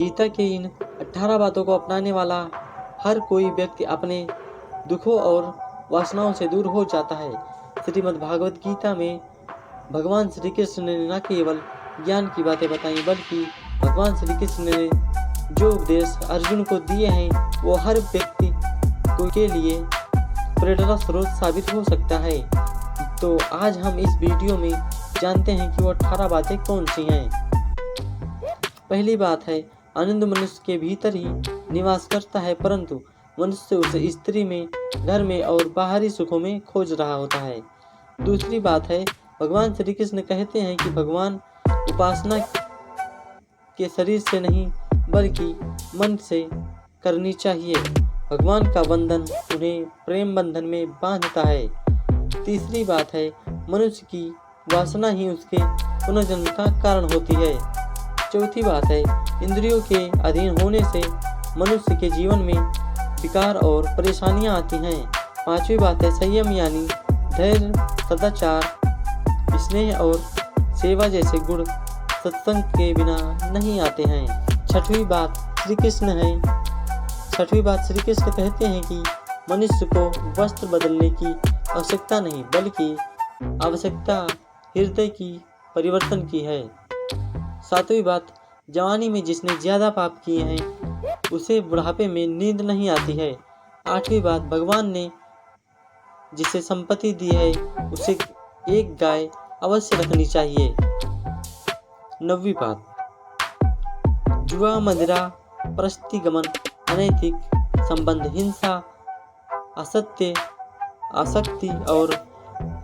गीता के इन 18 बातों को अपनाने वाला हर कोई व्यक्ति अपने दुखों और वासनाओं से दूर हो जाता है। श्रीमद् भागवत गीता में भगवान श्री कृष्ण ने न केवल ज्ञान की बातें बताई, बल्कि भगवान श्री कृष्ण ने जो उपदेश अर्जुन को दिए हैं वो हर व्यक्ति के लिए प्रेरणा स्रोत साबित हो सकता है। तो आज हम इस वीडियो में जानते हैं कि वो 18 बातें कौन सी हैं। पहली बात है, आनंद मनुष्य के भीतर ही निवास करता है, परंतु मनुष्य उसे स्त्री में, घर में और बाहरी सुखों में खोज रहा होता है। दूसरी बात है, भगवान श्री कृष्ण कहते हैं कि भगवान उपासना के शरीर से नहीं बल्कि मन से करनी चाहिए। भगवान का बंधन उन्हें प्रेम बंधन में बांधता है। तीसरी बात है, मनुष्य की वासना ही उसके पुनर्जन्म का कारण होती है। चौथी बात है, इंद्रियों के अधीन होने से मनुष्य के जीवन में विकार और परेशानियां आती हैं। पांचवी बात है, संयम यानी धैर्य, सदाचार, स्नेह और सेवा जैसे गुण सत्संग के बिना नहीं आते हैं। छठवीं बात श्री कृष्ण कहते हैं कि मनुष्य को वस्त्र बदलने की आवश्यकता नहीं, बल्कि आवश्यकता हृदय की परिवर्तन की है। सातवीं बात, जवानी में जिसने ज्यादा पाप किए हैं उसे बुढ़ापे में नींद नहीं आती है। आठवीं बात, भगवान ने जिसे संपत्ति दी है उसे एक गाय अवश्य रखनी चाहिए। नौवीं बात, जुआ, मदिरा, प्रस्तिगमन, अनैतिक संबंध, हिंसा, असत्य, आसक्ति और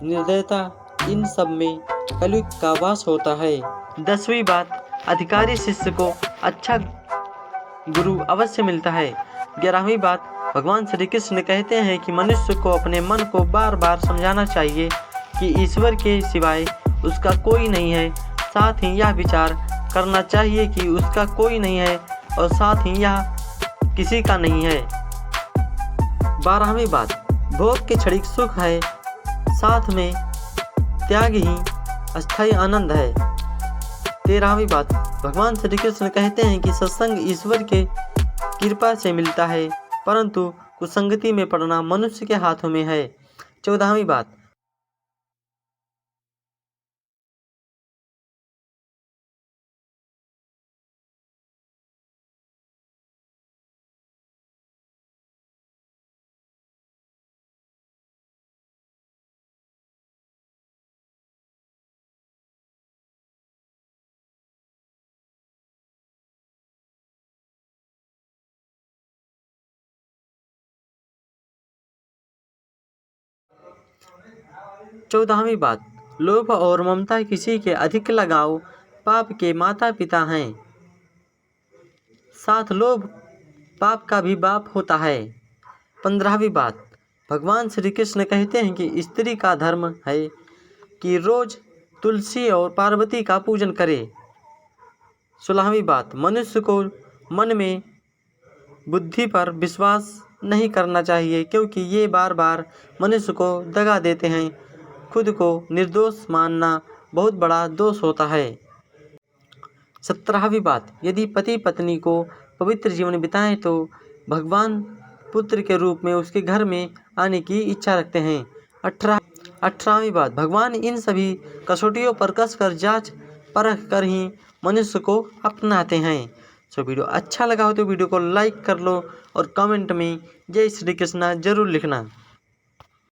निर्दयता, इन सब में कलयुग का वास होता है। 10वीं बात, अधिकारी शिष्य को अच्छा गुरु अवश्य मिलता है। 11वीं बात, भगवान श्री कृष्ण कहते हैं कि मनुष्य को अपने मन को बार बार समझाना चाहिए कि ईश्वर के सिवाय उसका कोई नहीं है। साथ ही यह विचार करना चाहिए कि उसका कोई नहीं है और साथ ही यह किसी का नहीं है। 12वीं बात, भोग के क्षणिक सुख है, साथ में त्याग ही अस्थायी आनंद है। 13वीं बात, भगवान श्री कृष्ण कहते हैं कि सत्संग ईश्वर के कृपा से मिलता है, परंतु कुसंगति में पड़ना मनुष्य के हाथों में है। 14वीं बात, लोभ और ममता किसी के अधिक लगाव पाप के माता पिता हैं। साथ लोभ पाप का भी बाप होता है। 15वीं बात, भगवान श्री कृष्ण कहते हैं कि स्त्री का धर्म है कि रोज तुलसी और पार्वती का पूजन करे। 16वीं बात, मनुष्य को मन में बुद्धि पर विश्वास नहीं करना चाहिए, क्योंकि ये बार बार मनुष्य को दगा देते हैं। खुद को निर्दोष मानना बहुत बड़ा दोष होता है। 17वीं बात, यदि पति पत्नी को पवित्र जीवन बिताएं तो भगवान पुत्र के रूप में उसके घर में आने की इच्छा रखते हैं। 18वीं बात, भगवान इन सभी कसौटियों पर कसकर जांच परख कर ही मनुष्य को अपनाते हैं। वीडियो अच्छा लगा हो तो वीडियो को लाइक कर लो और कमेंट में जय श्री कृष्णा जरूर लिखना।